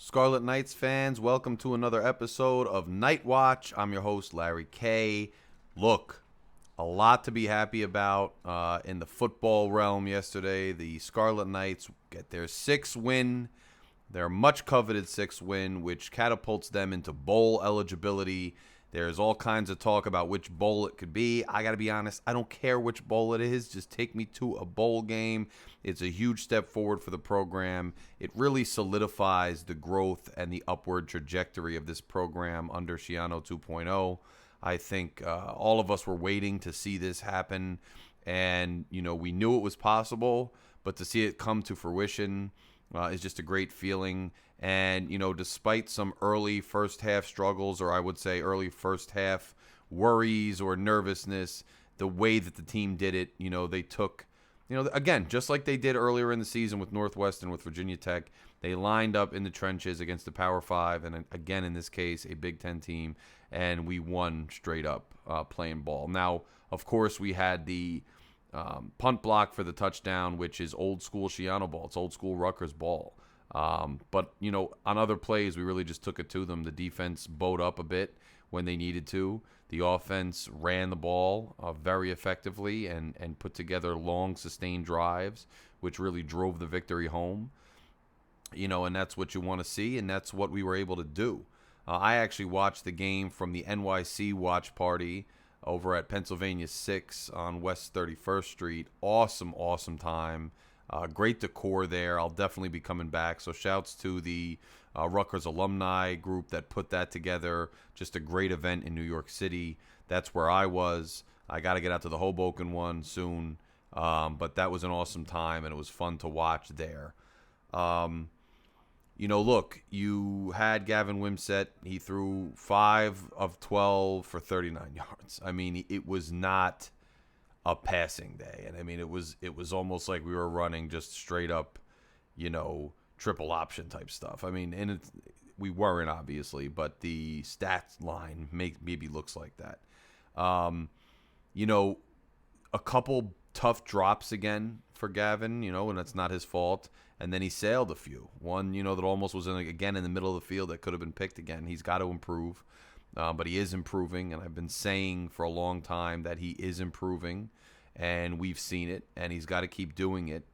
Scarlet Knights fans, welcome to another episode of Night Watch. I'm your host, Larry K. Look, a lot to be happy about in the football realm yesterday. The Scarlet Knights get their sixth win, their much coveted sixth win, which catapults them into bowl eligibility. There's all kinds of talk about which bowl it could be. I got to be honest, I don't care which bowl it is. Just take me to a bowl game. It's a huge step forward for the program. It really solidifies the growth and the upward trajectory of this program under Schiano 2.0. I think all of us were waiting to see this happen. And, we knew it was possible, but to see it come to fruition is just a great feeling. And, despite some early first half struggles, or I would say early first half worries or nervousness, the way that the team did it, they took, again, just like they did earlier in the season with Northwestern, with Virginia Tech, they lined up in the trenches against the Power 5, and again, in this case, a Big Ten team, and we won straight up playing ball. Now, of course, we had the punt block for the touchdown, which is old school Schiano ball. It's old school Rutgers ball. But, on other plays, we really just took it to them. The defense bowed up a bit when they needed to. The offense ran the ball very effectively and put together long, sustained drives, which really drove the victory home. And that's what you want to see, and that's what we were able to do. I actually watched the game from the NYC watch party over at Pennsylvania 6 on West 31st Street. Awesome time. Great decor there. I'll definitely be coming back. So shouts to the Rutgers alumni group that put that together. Just a great event in New York City. That's where I was. I got to get out to the Hoboken one soon. But that was an awesome time, and it was fun to watch there. Look, you had Gavin Wimsatt. He threw 5 of 12 for 39 yards. I mean, it was not a passing day. And I mean, it was almost like we were running just straight up, triple option type stuff. I mean, and we weren't, obviously, but the stats line maybe looks like that. A couple tough drops again for Gavin, and that's not his fault. And then he sailed a few. One, that almost was again in the middle of the field that could have been picked again. He's got to improve. But he is improving, and I've been saying for a long time that he is improving, and we've seen it, and he's got to keep doing it.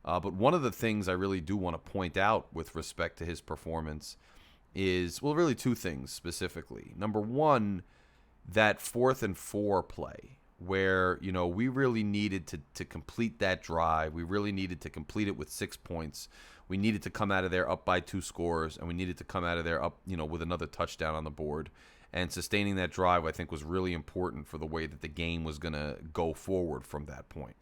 But one of the things I really do want to point out with respect to his performance is, well, really two things specifically. Number one, that 4th and 4 play where, we really needed to complete that drive. We really needed to complete it with 6 points. We needed to come out of there up by 2 scores, and we needed to come out of there up, with another touchdown on the board. And sustaining that drive, I think, was really important for the way that the game was going to go forward from that point.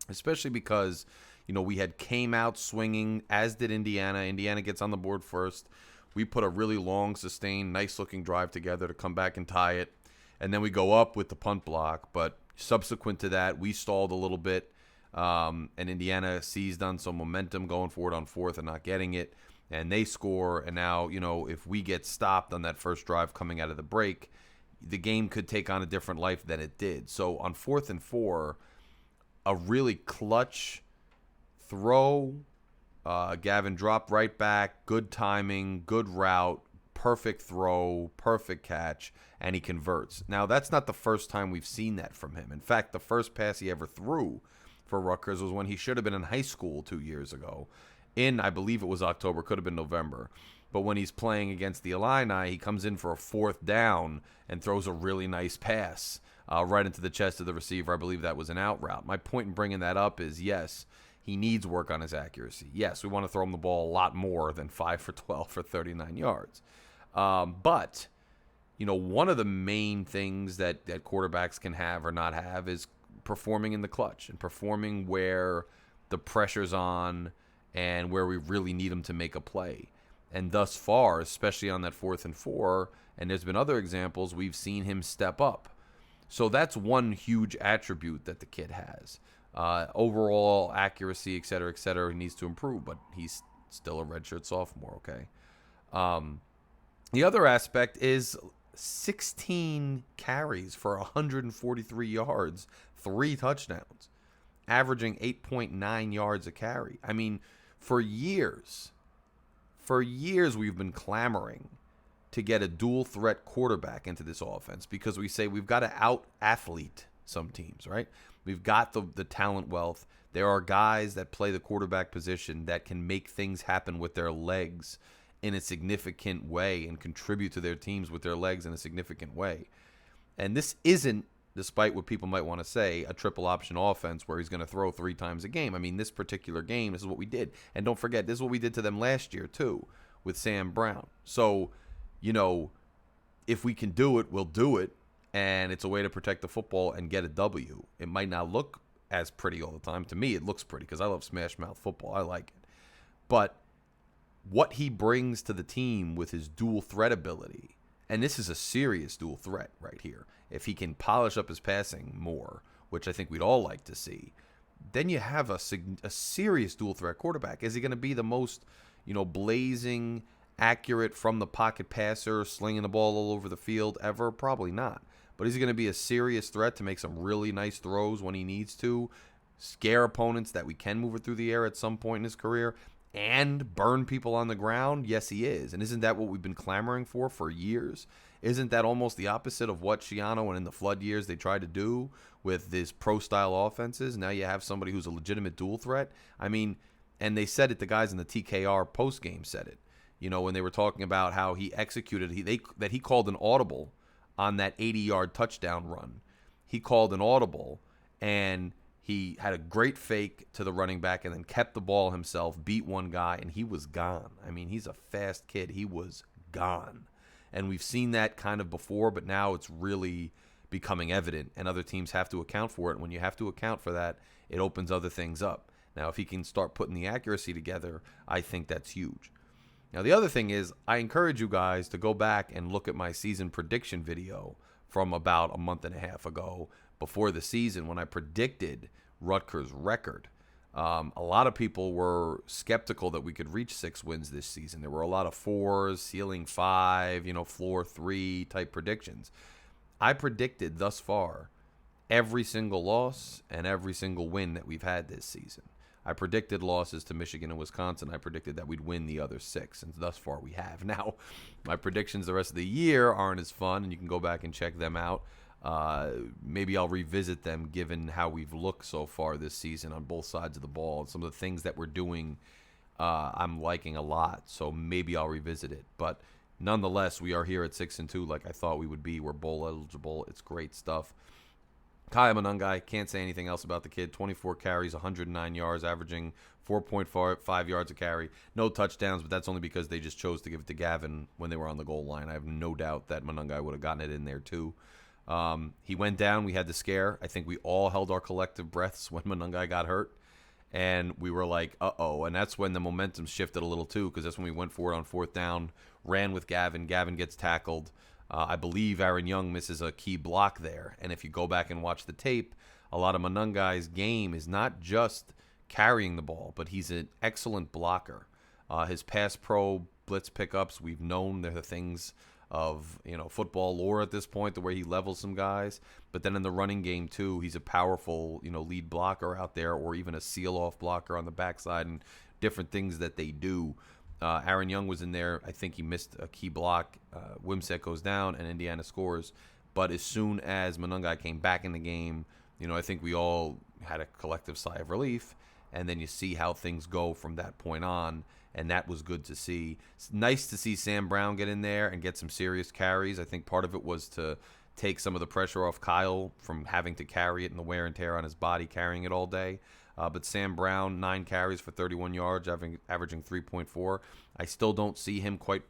Especially because, we had came out swinging, as did Indiana. Indiana gets on the board first. We put a really long, sustained, nice-looking drive together to come back and tie it. And then we go up with the punt block. But subsequent to that, we stalled a little bit. And Indiana seized on some momentum going forward on 4th and not getting it. And they score, and now, if we get stopped on that first drive coming out of the break, the game could take on a different life than it did. So on 4th and 4, a really clutch throw. Gavin dropped right back, good timing, good route, perfect throw, perfect catch, and he converts. Now, that's not the first time we've seen that from him. In fact, the first pass he ever threw for Rutgers was when he should have been in high school 2 years ago. I believe it was October, could have been November. But when he's playing against the Illini, he comes in for a 4th down and throws a really nice pass right into the chest of the receiver. I believe that was an out route. My point in bringing that up is, yes, he needs work on his accuracy. Yes, we want to throw him the ball a lot more than 5 for 12 for 39 yards. But, one of the main things that quarterbacks can have or not have is performing in the clutch and performing where the pressure's on and where we really need him to make a play. And thus far, especially on that 4th and 4, and there's been other examples, we've seen him step up. So that's one huge attribute that the kid has. Overall accuracy, et cetera, he needs to improve, but he's still a redshirt sophomore, okay? The other aspect is 16 carries for 143 yards, 3 touchdowns, averaging 8.9 yards a carry. I mean, for years, For years, we've been clamoring to get a dual threat quarterback into this offense because we say we've got to out athlete some teams, right? We've got the talent wealth. There are guys that play the quarterback position that can make things happen with their legs in a significant way and contribute to their teams with their legs in a significant way. And this isn't, despite what people might want to say, a triple option offense where he's going to throw 3 times a game. I mean, this particular game, this is what we did. And don't forget, this is what we did to them last year, too, with Sam Brown. So, if we can do it, we'll do it. And it's a way to protect the football and get a W. It might not look as pretty all the time. To me, it looks pretty because I love smash mouth football. I like it. But what he brings to the team with his dual threat ability, and this is a serious dual threat right here. If he can polish up his passing more, which I think we'd all like to see, then you have a serious dual threat quarterback. Is he going to be the most, blazing, accurate from the pocket passer, slinging the ball all over the field ever? Probably not. But is he going to be a serious threat to make some really nice throws when he needs to, scare opponents that we can move it through the air at some point in his career, and burn people on the ground? Yes, he is. And isn't that what we've been clamoring for years? Isn't that almost the opposite of what Schiano and in the flood years they tried to do with these pro-style offenses? Now you have somebody who's a legitimate dual threat. I mean, and they said it, the guys in the TKR postgame said it, when they were talking about how he executed, that he called an audible on that 80-yard touchdown run. He called an audible, and he had a great fake to the running back and then kept the ball himself, beat one guy, and he was gone. I mean, he's a fast kid. He was gone. And we've seen that kind of before, but now it's really becoming evident, and other teams have to account for it. And when you have to account for that, it opens other things up. Now, if he can start putting the accuracy together, I think that's huge. Now, the other thing is, I encourage you guys to go back and look at my season prediction video from about a month and a half ago before the season when I predicted Rutgers' record. A lot of people were skeptical that we could reach 6 wins this season. There were a lot of 4s, ceiling 5, floor 3 type predictions. I predicted thus far every single loss and every single win that we've had this season. I predicted losses to Michigan and Wisconsin. I predicted that we'd win the other 6, and thus far we have. Now, my predictions the rest of the year aren't as fun, and you can go back and check them out. Maybe I'll revisit them given how we've looked so far this season on both sides of the ball. Some of the things that we're doing I'm liking a lot, so maybe I'll revisit it. But nonetheless, we are here at 6-2 like I thought we would be. We're bowl eligible. It's great stuff. Kaya Monangai, can't say anything else about the kid. 24 carries, 109 yards, averaging 4.5 yards a carry. No touchdowns, but that's only because they just chose to give it to Gavin when they were on the goal line. I have no doubt that Monangai would have gotten it in there too. He went down. We had the scare. I think we all held our collective breaths when Monangai got hurt. And we were like, uh-oh. And that's when the momentum shifted a little too, because that's when we went for it on 4th down, ran with Gavin. Gavin gets tackled. I believe Aaron Young misses a key block there. And if you go back and watch the tape, a lot of Monangai's game is not just carrying the ball, but he's an excellent blocker. His pass pro blitz pickups, we've known they're the things of football lore at this point, the way he levels some guys. But then in the running game too, he's a powerful lead blocker out there, or even a seal off blocker on the backside, and different things that they do. Aaron Young was in there. I think he missed a key block. Wimsatt goes down and Indiana scores. But as soon as Monangai came back in the game, I think we all had a collective sigh of relief. And then you see how things go from that point on. And that was good to see. It's nice to see Sam Brown get in there and get some serious carries. I think part of it was to take some of the pressure off Kyle from having to carry it and the wear and tear on his body carrying it all day. But Sam Brown, 9 carries for 31 yards, averaging 3.4. I still don't see him quite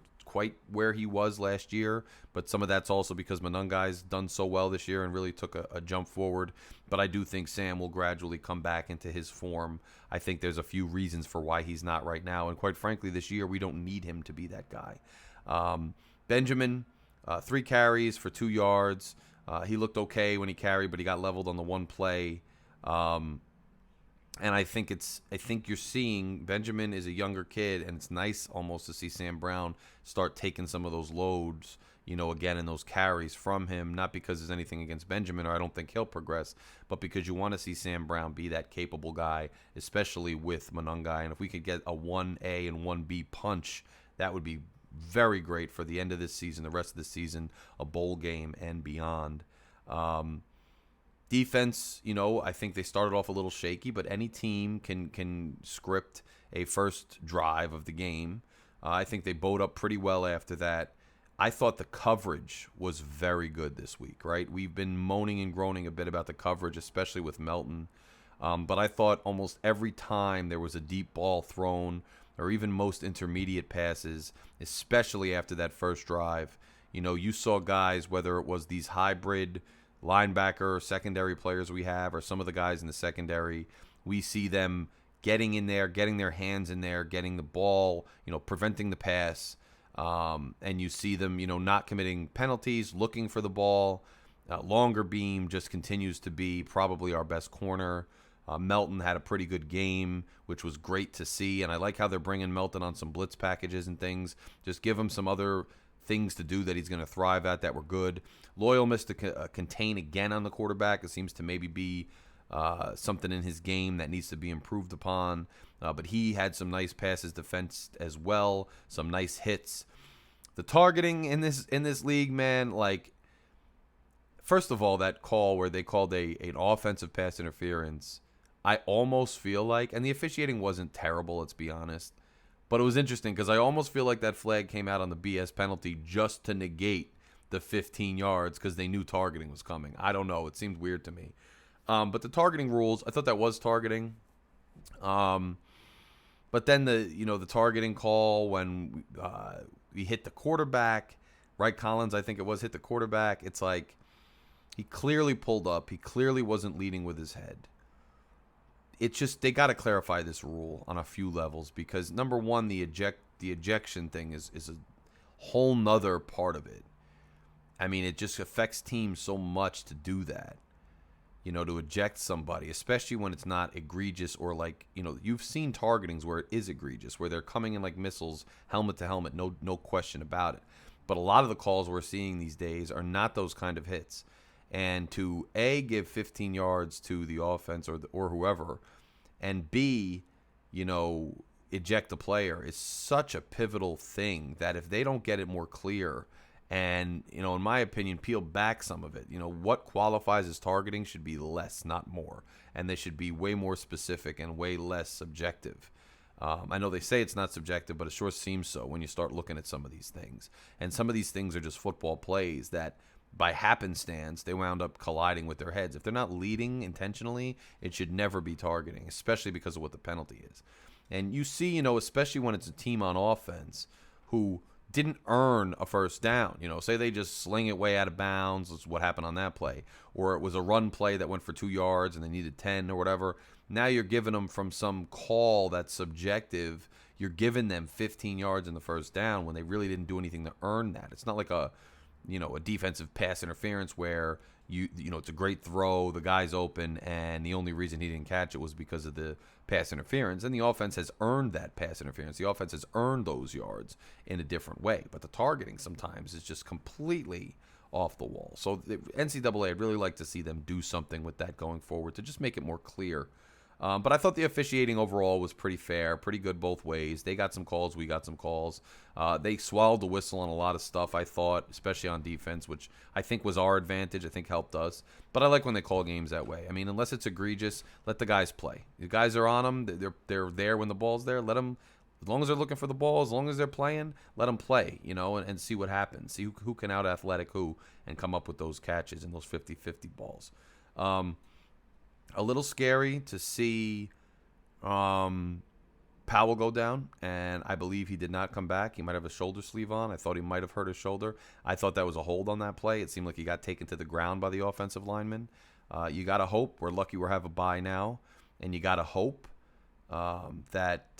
where he was last year, but some of that's also because Monangai's done so well this year and really took a jump forward. But I do think Sam will gradually come back into his form. I think there's a few reasons for why he's not right now, and quite frankly, this year we don't need him to be that guy. Benjamin, 3 carries for 2 yards. He looked okay when he carried, but he got leveled on the one play. And I think you're seeing Benjamin is a younger kid, and it's nice almost to see Sam Brown start taking some of those loads, again, in those carries from him, not because there's anything against Benjamin or I don't think he'll progress, but because you want to see Sam Brown be that capable guy, especially with Monangai. And if we could get a 1A and 1B punch, that would be very great for the end of this season, the rest of the season, a bowl game and beyond. Defense, I think they started off a little shaky, but any team can script a first drive of the game. I think they bowed up pretty well after that. I thought the coverage was very good this week, right? We've been moaning and groaning a bit about the coverage, especially with Melton. But I thought almost every time there was a deep ball thrown or even most intermediate passes, especially after that first drive, you saw guys, whether it was these hybrid linebacker, secondary players we have, or some of the guys in the secondary, we see them getting in there, getting their hands in there, getting the ball, preventing the pass. And you see them, not committing penalties, looking for the ball. Longer Beam just continues to be probably our best corner. Melton had a pretty good game, which was great to see. And I like how they're bringing Melton on some blitz packages and things. Just give him some other things to do that he's going to thrive at that were good. Loyal missed a contain again on the quarterback. It seems to maybe be something in his game that needs to be improved upon. But he had some nice passes defense as well, some nice hits. The targeting in this league, man, like, first of all, that call where they called an offensive pass interference, I almost feel like, and the officiating wasn't terrible, let's be honest, but it was interesting because I almost feel like that flag came out on the BS penalty just to negate the 15 yards because they knew targeting was coming. I don't know. It seemed weird to me. But the targeting rules, I thought that was targeting. But then the targeting call when we hit the quarterback, right? Collins, I think it was, hit the quarterback. It's like he clearly pulled up. He clearly wasn't leading with his head. It's just they got to clarify this rule on a few levels because, number one, the ejection thing is a whole nother part of it. I mean, it just affects teams so much to do that. To eject somebody, especially when it's not egregious or like, you've seen targetings where it is egregious, where they're coming in like missiles, helmet to helmet, no question about it. But a lot of the calls we're seeing these days are not those kind of hits. And to A, give 15 yards to the offense or whoever, and B, eject the player is such a pivotal thing that if they don't get it more clear and, in my opinion, peel back some of it. What qualifies as targeting should be less, not more. And they should be way more specific and way less subjective. I know they say it's not subjective, but it sure seems so when you start looking at some of these things. And some of these things are just football plays that, by happenstance, they wound up colliding with their heads. If they're not leading intentionally, it should never be targeting, especially because of what the penalty is. And you see, especially when it's a team on offense who didn't earn a first down. Say they just sling it way out of bounds. That's what happened on that play. Or it was a run play that went for 2 yards and they needed 10 or whatever. Now you're giving them from some call that's subjective. You're giving them 15 yards in the first down when they really didn't do anything to earn that. It's not like a defensive pass interference where it's a great throw, the guy's open, and the only reason he didn't catch it was because of the pass interference. And the offense has earned that pass interference. The offense has earned those yards in a different way. But the targeting sometimes is just completely off the wall. So the NCAA, I'd really like to see them do something with that going forward to just make it more clear. But I thought the officiating overall was pretty fair, pretty good both ways. They got some calls, we got some calls. They swallowed the whistle on a lot of stuff, I thought, especially on defense, which I think was our advantage, I think helped us. But I like when they call games that way. I mean, unless it's egregious, let the guys play. The guys are on them. They're there when the ball's there. Let them, as long as they're looking for the ball, as long as they're playing, let them play, and see what happens. See who can out-athletic who and come up with those catches and those 50-50 balls. A little scary to see Powell go down, and I believe he did not come back. He might have a shoulder sleeve on. I thought he might have hurt his shoulder. I thought that was a hold on that play. It seemed like he got taken to the ground by the offensive lineman. You got to hope. We're lucky we have a bye now, and you got to hope that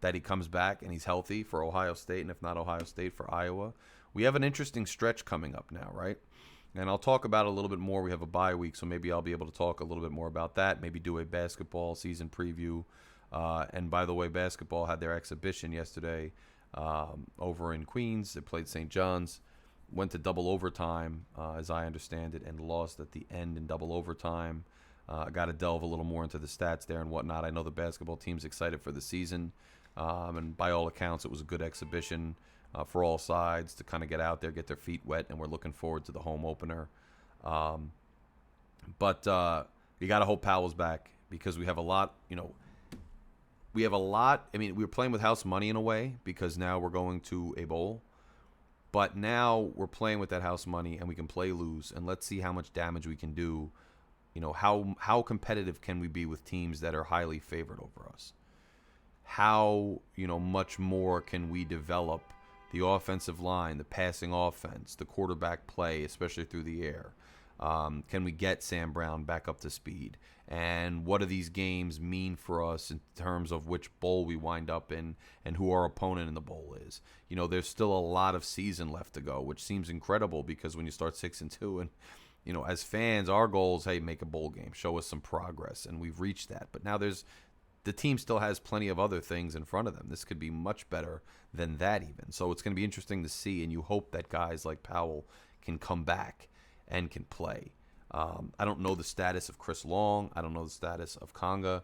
he comes back and he's healthy for Ohio State, and if not Ohio State, for Iowa. We have an interesting stretch coming up now, right? And I'll talk about it a little bit more. We have a bye week, so maybe I'll be able to talk a little bit more about that. Maybe do a basketball season preview. And by the way, basketball had their exhibition yesterday over in Queens. They played St. John's. went to double overtime, as I understand it, and lost at the end in double overtime. I got to delve a little more into the stats there and whatnot. I know the basketball team's excited for the season, and by all accounts, it was a good exhibition for all sides to kind of get out there, get their feet wet, and we're looking forward to the home opener. But you got to hope Powell's back because we have a lot, we have a lot. I mean, we were playing with house money in a way because now we're going to a bowl. But now we're playing with that house money and we can play lose. And let's see how much damage we can do. How competitive can we be with teams that are highly favored over us? How, much more can we develop the offensive line, the passing offense, the quarterback play, especially through the air? Can we get Sam Brown back up to speed? And what do these games mean for us in terms of which bowl we wind up in and who our opponent in the bowl is? There's still a lot of season left to go, which seems incredible because when you start 6-2 and, as fans, our goal is, hey, make a bowl game, show us some progress, and we've reached that. But now the team still has plenty of other things in front of them. This could be much better than that even. So it's going to be interesting to see, and you hope that guys like Powell can come back and can play. I don't know the status of Chris Long. I don't know the status of Conga.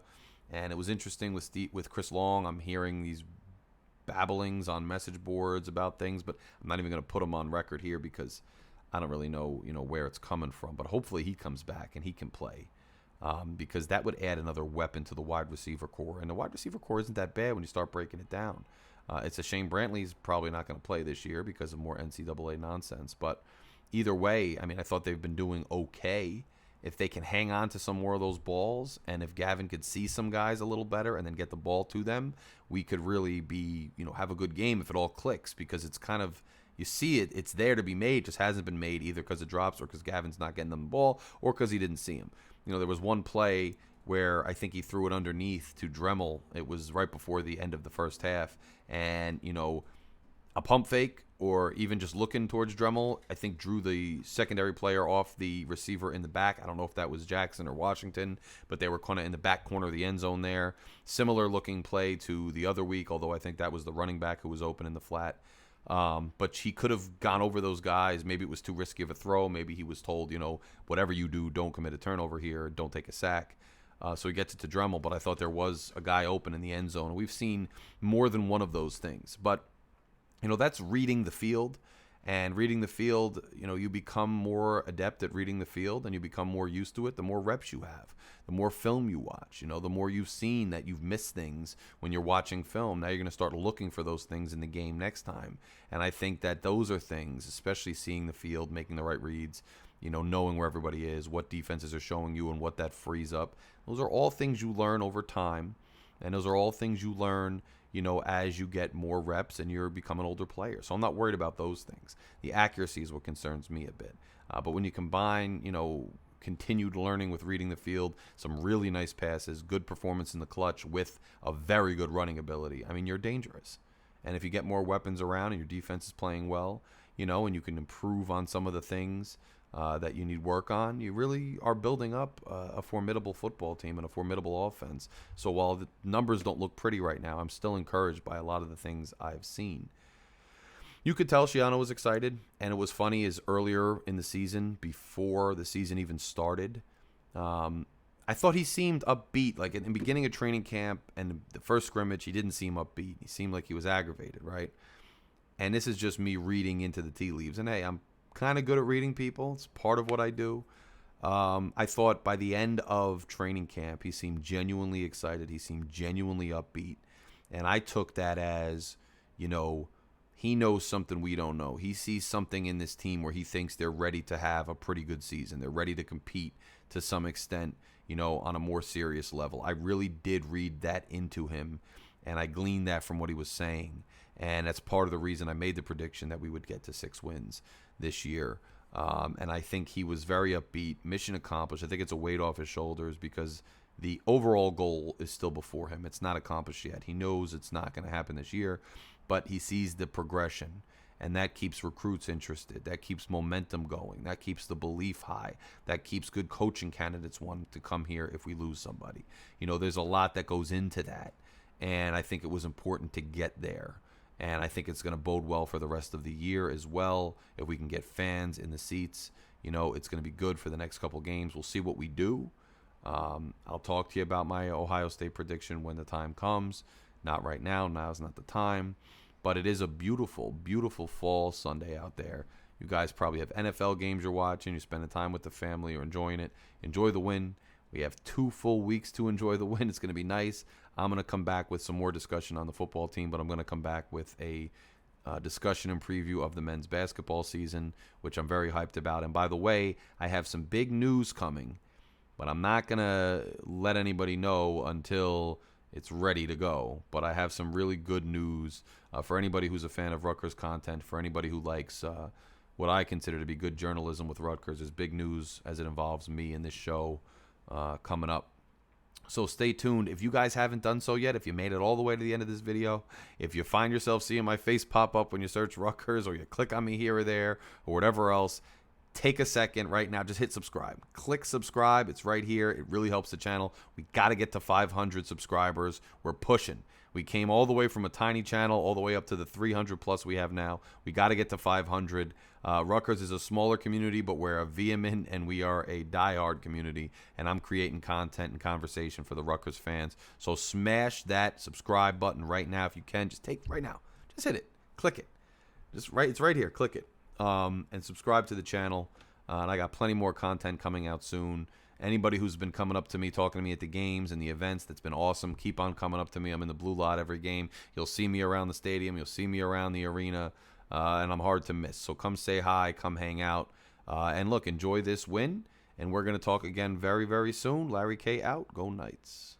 And it was interesting with Chris Long. I'm hearing these babblings on message boards about things, but I'm not even going to put them on record here because I don't really know, where it's coming from. But hopefully he comes back and he can play because that would add another weapon to the wide receiver core. And the wide receiver core isn't that bad when you start breaking it down. It's a shame Brantley's probably not going to play this year because of more NCAA nonsense. But either way, I mean, I thought they've been doing okay. If they can hang on to some more of those balls, and if Gavin could see some guys a little better and then get the ball to them, we could really be, have a good game if it all clicks because it's kind of, you see it, it's there to be made, just hasn't been made either because of drops or because Gavin's not getting them the ball or because he didn't see him. There was one play where I think he threw it underneath to Dremel. It was right before the end of the first half. And, a pump fake or even just looking towards Dremel, I think drew the secondary player off the receiver in the back. I don't know if that was Jackson or Washington, but they were kind of in the back corner of the end zone there. Similar looking play to the other week, although I think that was the running back who was open in the flat. But he could have gone over those guys. Maybe it was too risky of a throw. Maybe he was told, whatever you do, don't commit a turnover here. Don't take a sack. So he gets it to Dremel, but I thought there was a guy open in the end zone. We've seen more than one of those things. But, that's reading the field. And reading the field, you become more adept at reading the field and you become more used to it the more reps you have, the more film you watch, the more you've seen that you've missed things when you're watching film. Now you're going to start looking for those things in the game next time. And I think that those are things, especially seeing the field, making the right reads, knowing where everybody is, what defenses are showing you and what that frees up. Those are all things you learn over time. And those are all things you learn as you get more reps and you become an older player. So I'm not worried about those things. The accuracy is what concerns me a bit. But when you combine, continued learning with reading the field, some really nice passes, good performance in the clutch with a very good running ability, I mean, you're dangerous. And if you get more weapons around and your defense is playing well, and you can improve on some of the things that you need work on, you really are building up a formidable football team and a formidable offense. So while the numbers don't look pretty right now, I'm still encouraged by a lot of the things I've seen. You could tell Shiano was excited, and it was funny is earlier in the season, before the season even started, I thought he seemed upbeat. Like in the beginning of training camp and the first scrimmage, he didn't seem upbeat. He seemed like he was aggravated, right? And this is just me reading into the tea leaves. And hey, I'm kind of good at reading people. It's part of what I do. I thought by the end of training camp, he seemed genuinely excited. He seemed genuinely upbeat. And I took that as, he knows something we don't know. He sees something in this team where he thinks they're ready to have a pretty good season. They're ready to compete to some extent, on a more serious level. I really did read that into him, and I gleaned that from what he was saying. And that's part of the reason I made the prediction that we would get to 6 wins this year. And I think he was very upbeat, mission accomplished. I think it's a weight off his shoulders because the overall goal is still before him. It's not accomplished yet. He knows it's not going to happen this year, but he sees the progression, and that keeps recruits interested. That keeps momentum going. That keeps the belief high. That keeps good coaching candidates wanting to come here if we lose somebody. There's a lot that goes into that, and I think it was important to get there. And I think it's going to bode well for the rest of the year as well. If we can get fans in the seats, it's going to be good for the next couple games. We'll see what we do. I'll talk to you about my Ohio State prediction when the time comes. Not right now. Now's not the time. But it is a beautiful, beautiful fall Sunday out there. You guys probably have NFL games you're watching. You're spending time with the family. You're enjoying it. Enjoy the win. We have 2 full weeks to enjoy the win. It's going to be nice. I'm going to come back with some more discussion on the football team, but I'm going to come back with a discussion and preview of the men's basketball season, which I'm very hyped about. And by the way, I have some big news coming, but I'm not going to let anybody know until it's ready to go. But I have some really good news for anybody who's a fan of Rutgers content, for anybody who likes what I consider to be good journalism with Rutgers. Is big news as it involves me in this show coming up. So stay tuned. If you guys haven't done so yet, if you made it all the way to the end of this video, if you find yourself seeing my face pop up when you search Rutgers, or you click on me here or there or whatever else, take a second right now. Just hit subscribe. Click subscribe. It's right here. It really helps the channel. We got to get to 500 subscribers. We're pushing. We came all the way from a tiny channel all the way up to the 300 plus we have now. We got to get to 500. Rutgers is a smaller community, but we're a vehement and we are a diehard community. And I'm creating content and conversation for the Rutgers fans. So smash that subscribe button right now if you can. Just take right now. Just hit it. Click it. It's right here. Click it. And subscribe to the channel. And I got plenty more content coming out soon. Anybody who's been coming up to me, talking to me at the games and the events, that's been awesome. Keep on coming up to me. I'm in the blue lot every game. You'll see me around the stadium. You'll see me around the arena. And I'm hard to miss. So come say hi. Come hang out. And look, enjoy this win. And we're going to talk again very, very soon. Larry K out. Go Knights.